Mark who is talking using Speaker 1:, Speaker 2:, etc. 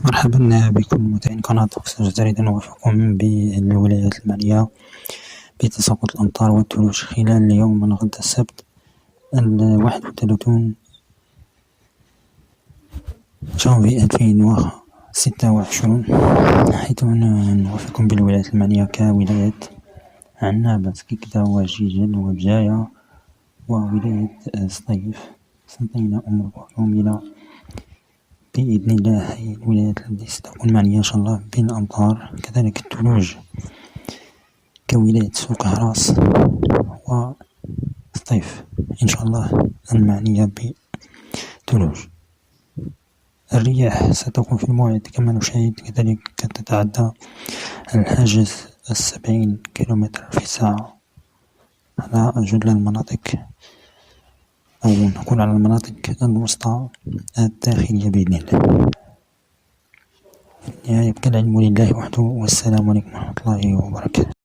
Speaker 1: مرحبا بكل متابعين قناة أقصى جريدة. نوافقكم بالولايات المعنية بتساقط الأمطار والثلوج خلال اليوم من غد السبت 31 جانفي 2026، حيث نوافقكم بالولايات المعنية كولايات عنابة، كيكدا وجيجل وبجاية وولاية سطيف، سنطينة أم القروميلة. بإذن الله هي الولايات التي ستكون معنية إن شاء الله بالأمطار، كذلك الثلوج كولاية سوق هراس وسطيف إن شاء الله المعنية بالثلوج. الرياح ستكون في الموعد كما نشاهد، كذلك تتعدى الحاجز 70 كيلومتر في الساعة على جل المناطق، أو نقول على المناطق الوسطى الداخلية بإذن الله. في النهاية يبقى العلم لله وحده، والسلام عليكم ورحمة الله وبركاته.